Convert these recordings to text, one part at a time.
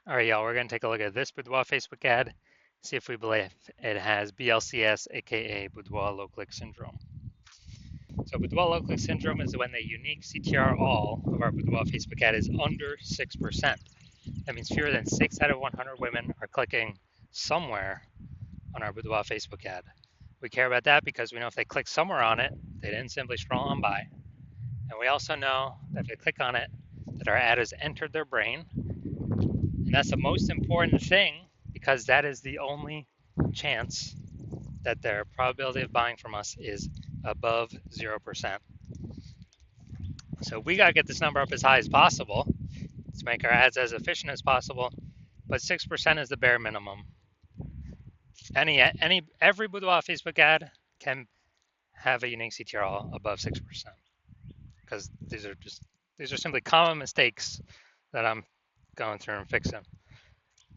All right, y'all, we're going to take a look at this Boudoir Facebook ad, see if we believe it has BLCS, aka Boudoir low click syndrome. So Boudoir low click syndrome is when the unique CTR all of our Boudoir Facebook ad is under 6%. That means fewer than 6 out of 100 women are clicking somewhere on our Boudoir Facebook ad. We care about that because we know if they click somewhere on it, they didn't simply scroll on by. And we also know that if they click on it, that our ad has entered their brain. And that's the most important thing because that is the only chance that their probability of buying from us is above 0%. So we got to get this number up as high as possible to make our ads as efficient as possible, but 6% is the bare minimum. Every Boudoir Facebook ad can have a unique CTR above 6% because these are simply common mistakes that I'm going through and fixing.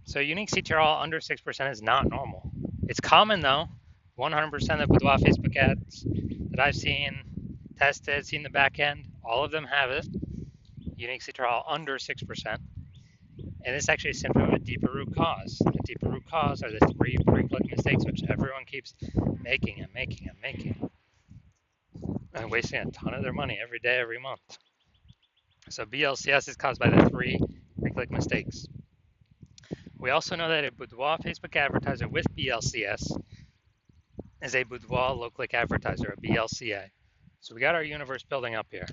So unique CTR under 6% is not normal. It's common though. 100% of Boudoir Facebook ads that I've seen, tested, seen the back end, all of them have it. Unique CTR under 6%. And this actually is symptom of a deeper root cause. The deeper root cause are the 3 pre-click mistakes which everyone keeps making and wasting a ton of their money every day, every month. So BLCS is caused by the 3 pre-click mistakes. We also know that a Boudoir Facebook advertiser with BLCS is a Boudoir low-click advertiser, a BLCA. So we got our universe building up here.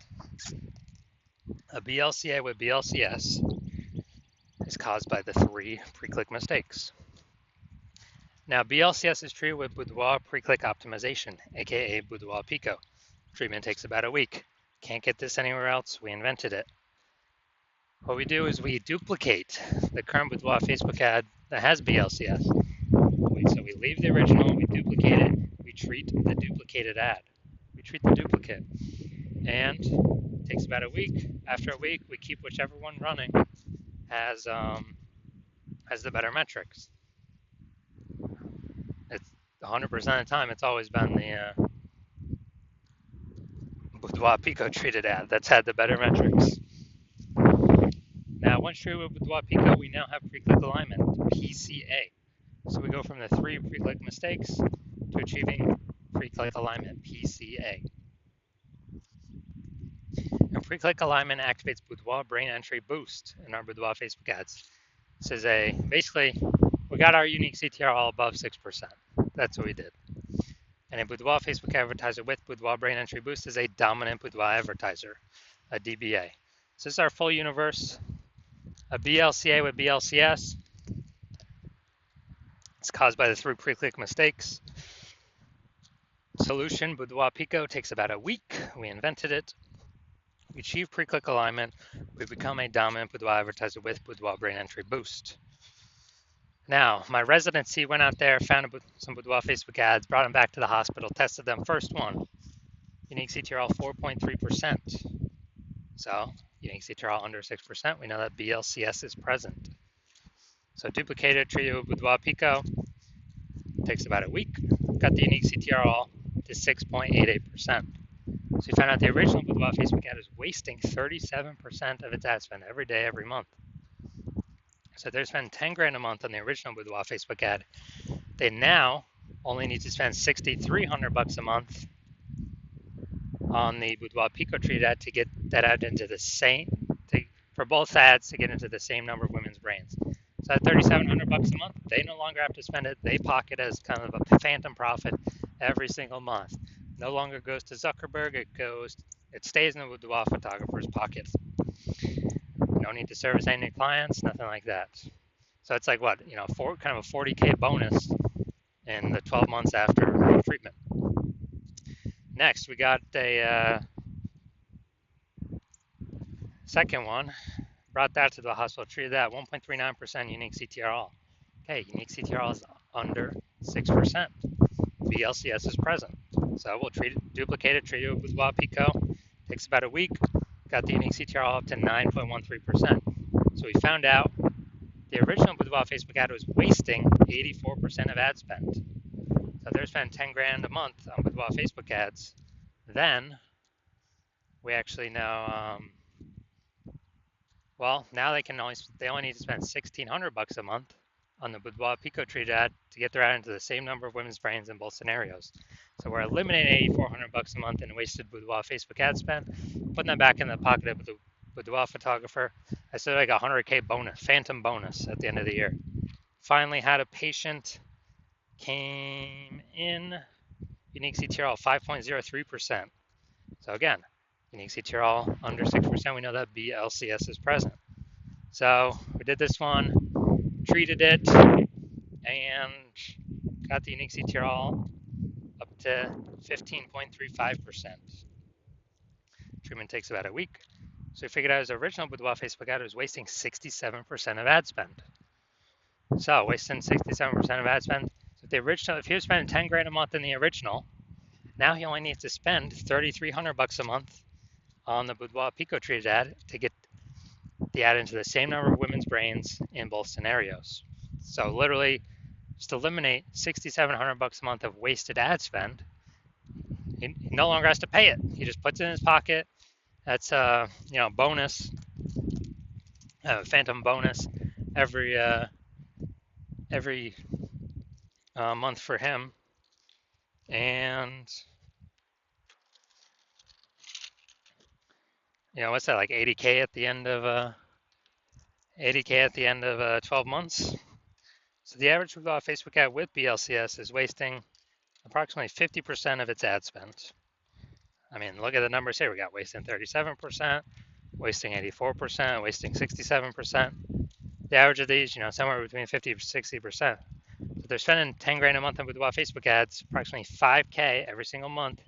A BLCA with BLCS is caused by the 3 pre-click mistakes. Now, BLCS is treated with Boudoir pre-click optimization, aka Boudoir Pico. Treatment takes about a week. Can't get this anywhere else. We invented it. What we do is we duplicate the current Boudoir Facebook ad that has BLCS. So we leave the original, we duplicate it, we treat the duplicated ad. We treat the duplicate. And it takes about a week. After a week, we keep whichever one running has the better metrics. It's 100% of the time, it's always been the Boudoir Pico treated ad that's had the better metrics. Now, once treated with Boudoir Pico, we now have pre-click alignment, PCA. So we go from the 3 pre-click mistakes to achieving pre-click alignment, PCA. And pre-click alignment activates Boudoir brain entry boost in our Boudoir Facebook ads. This is basically, we got our unique CTR all above 6%. That's what we did. And a Boudoir Facebook advertiser with Boudoir brain entry boost is a dominant Boudoir advertiser, a DBA. So this is our full universe. A BLCA with BLCS. It's caused by the 3 pre-click mistakes. Solution, Boudoir Pico, takes about a week. We invented it. We achieve pre-click alignment. We become a dominant Boudoir advertiser with Boudoir brain entry boost. Now, my residency went out there, found some Boudoir Facebook ads, brought them back to the hospital, tested them. First one, unique CTRL 4.3%. So, unique CTRL under 6%, we know that BLCS is present. So duplicated, treated with Boudoir Pico, takes about a week. Got the unique CTRL to 6.88%. So we found out the original Boudoir Facebook ad is wasting 37% of its ad spend every day, every month. So they're spending 10 grand a month on the original Boudoir Facebook ad. They now only need to spend $6,300 a month on the Boudoir Pico treat ad to get that ad into the same, for both ads to get into the same number of women's brains. So at $3,700 a month, they no longer have to spend it. They pocket as kind of a phantom profit every single month. No longer goes to Zuckerberg. It stays in the Boudoir photographer's pocket. No need to service any new clients, nothing like that. So it's like what, kind of a 40K bonus in the 12 months after treatment. Next, we got a second one. Brought that to the hospital, treated that 1.39% unique CTRL. Okay, unique CTRL is under 6%. BLCS is present. So we'll duplicate it, treat it with Boudoir Pico. Takes about a week. Got the unique CTRL up to 9.13%. So we found out the original Boudoir Facebook ad was wasting 84% of ad spend. So they're spending 10 grand a month on Boudoir Facebook ads. Then we actually know Well, now they only need to spend $1,600 a month on the Boudoir Pico Treat ad to get their ad into the same number of women's brains in both scenarios. So we're eliminating $8,400 a month in wasted Boudoir Facebook ad spend, putting that back in the pocket of the Boudoir photographer. I said like a 100K bonus, phantom bonus at the end of the year. Finally had a patient came in, unique CTR 5.03%. So again, unique CTR under 6%, we know that BLCS is present. So we did this one, treated it, and got the unique CTR up to 15.35%. Treatment takes about a week. So we figured out his original Boudoir Facebook ad was wasting 67% of ad spend. So wasting 67% of ad spend. So if he was spending 10 grand a month in the original, now he only needs to spend $3,300 a month on the Boudoir Pico Treated ad to get the ad into the same number of women's brains in both scenarios. So literally, just eliminate $6,700 a month of wasted ad spend. He no longer has to pay it. He just puts it in his pocket. That's a bonus, phantom bonus every month for him. And what's that, like 80K at the end of 12 months? So the average Facebook ad with BLCS is wasting approximately 50% of its ad spend. I mean, look at the numbers here. We got wasting 37%, wasting 84%, wasting 67%. The average of these, somewhere between 50 to 60%. But they're spending 10 grand a month on Boudoir Facebook ads. Approximately 5K every single month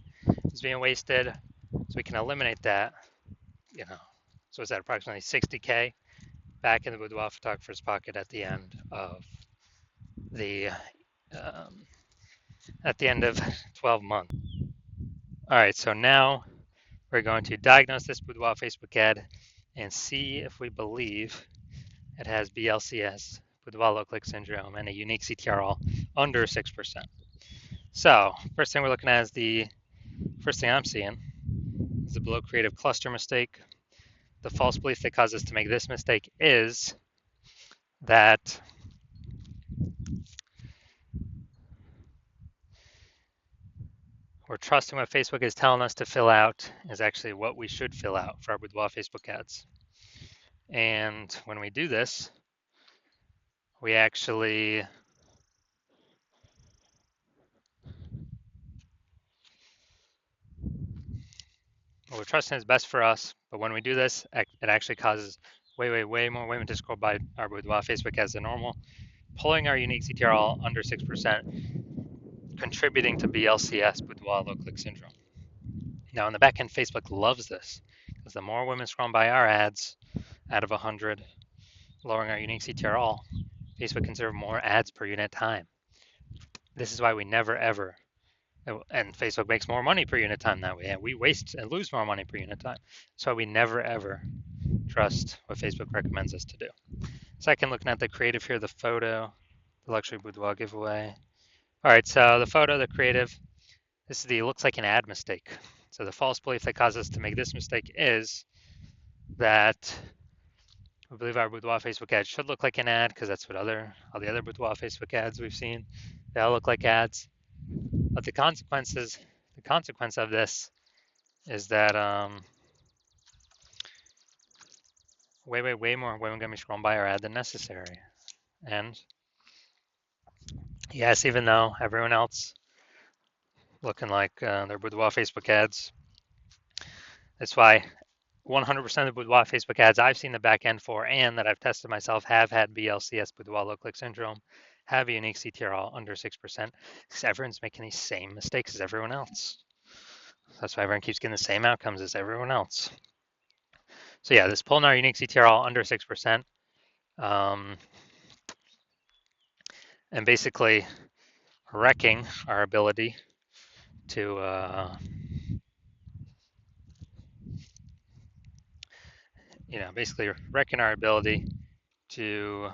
is being wasted. So we can eliminate that. So is that approximately 60K back in the Boudoir photographer's pocket at the end of 12 months. All right, so now we're going to diagnose this Boudoir Facebook ad and see if we believe it has BLCS, Boudoir low click syndrome, and a unique CTR under 6%. So first thing we're looking at is first thing I'm seeing is the below creative cluster mistake. The false belief that causes us to make this mistake is that we're trusting what Facebook is telling us to fill out is actually what we should fill out for our Boudoir Facebook ads. And when we do this, we actually we're trusting is best for us, but when we do this, it actually causes way more women to scroll by our Boudoir Facebook ads than normal, pulling our unique CTR under 6%, contributing to BLCS, Boudoir low click syndrome. Now, on the back end, Facebook loves this because the more women scroll by our ads out of 100, lowering our unique CTR, Facebook can serve more ads per unit time. This is why we never ever, and Facebook makes more money per unit time that way, and we waste and lose more money per unit time. That's why we never ever trust what Facebook recommends us to do. Second, looking at the creative here, the photo, the luxury boudoir giveaway. All right, so the photo, the creative, this is the looks like an ad mistake. So the false belief that causes us to make this mistake is that we believe our boudoir Facebook ad should look like an ad because that's what all the other boudoir Facebook ads we've seen, they all look like ads. But the consequence of this is that way more women gonna be scrolling by our ad than necessary. And yes, even though everyone else looking like their boudoir Facebook ads, that's why 100% of the boudoir Facebook ads I've seen the back end for and that I've tested myself have had BLCS, boudoir low click syndrome, have a unique CTR under 6%, because everyone's making these same mistakes as everyone else. That's why everyone keeps getting the same outcomes as everyone else. So yeah, this pulling our unique CTR under 6%, and basically wrecking our ability to basically wrecking our ability to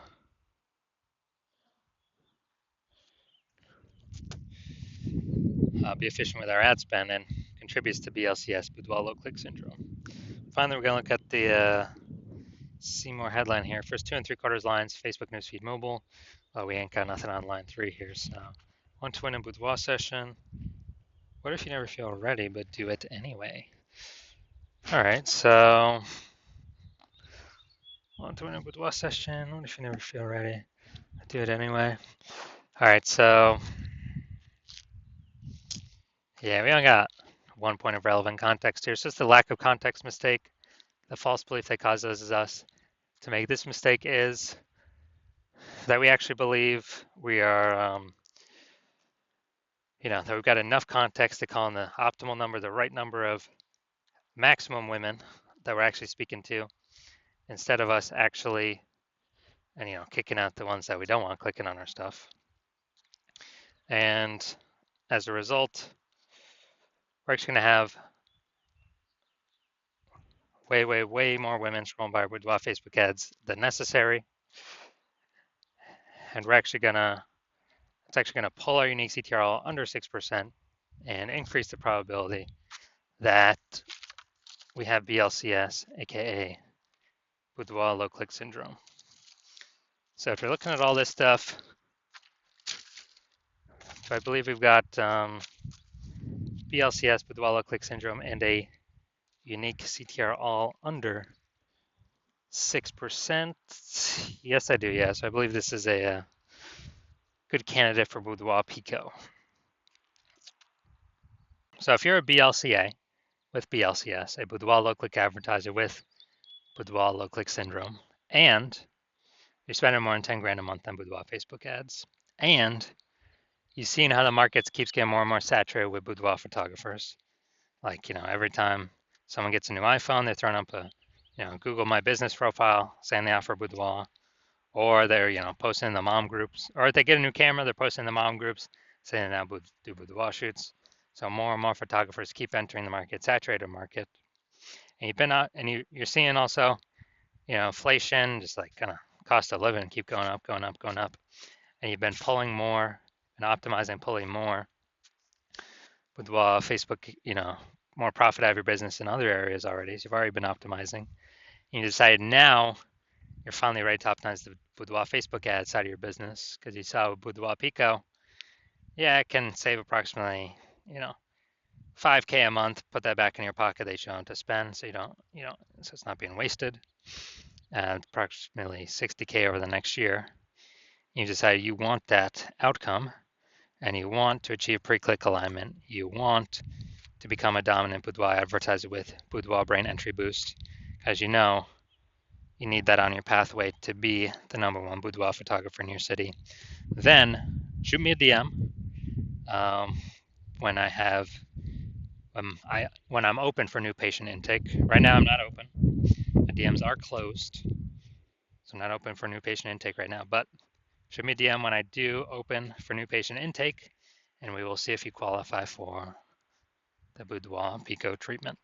be efficient with our ad spend and contributes to BLCS, boudoir low click syndrome. Finally, we're going to look at the see more headline here. First 2 3/4 lines, Facebook newsfeed mobile. Well, we ain't got nothing on line 3 here, so want to win a boudoir session. What if you never feel ready, but do it anyway? All right, so want to win a boudoir session. What if you never feel ready? Do it anyway. All right, so yeah, we only got 1 point of relevant context here. It's just the lack of context mistake. The false belief that causes us to make this mistake is that we actually believe we are, that we've got enough context to call in the optimal number, the right number of maximum women that we're actually speaking to, instead of us actually, and kicking out the ones that we don't want clicking on our stuff. And as a result, we're actually going to have way more women scrolling by our boudoir Facebook ads than necessary. And it's actually gonna pull our unique CTR under 6% and increase the probability that we have BLCS, aka boudoir low click syndrome. So if you're looking at all this stuff, so I believe we've got BLCS, boudoir low click syndrome, and a unique CTR all under 6%. Yes, I do. Yeah, so I believe this is a good candidate for boudoir Pico. So if you're a BLCA with BLCS, a boudoir low click advertiser with boudoir low click syndrome, and you're spending more than 10 grand a month on boudoir Facebook ads, and you've seen how the market keeps getting more and more saturated with boudoir photographers. Like, every time someone gets a new iPhone, they're throwing up a, Google My Business profile saying they offer boudoir, or they're, posting in the mom groups, or if they get a new camera, they're posting in the mom groups saying they now do boudoir shoots. So more and more photographers keep entering the market, saturated market. And you've been out, and you're seeing also, inflation, just like kind of cost of living keep going up. And you've been pulling more and optimizing, pulling more with Facebook, more profit out of your business in other areas already. So you've already been optimizing. And you decided now you're finally ready to optimize the boudoir Facebook ad side of your business because you saw with boudoir Pico, yeah, it can save approximately, $5K a month. Put that back in your pocket that you don't have to spend, so so it's not being wasted. Approximately $60K over the next year. You decide you want that outcome, and you want to achieve pre-click alignment. You want to become a dominant boudoir advertiser with Boudoir Brain Entry Boost. As you know, you need that on your pathway to be the #1 boudoir photographer in your city. Then shoot me a DM when I'm open for new patient intake. Right now I'm not open. My DMs are closed, so I'm not open for new patient intake right now. But shoot me a DM when I do open for new patient intake, and we will see if you qualify for the boudoir Pico treatment.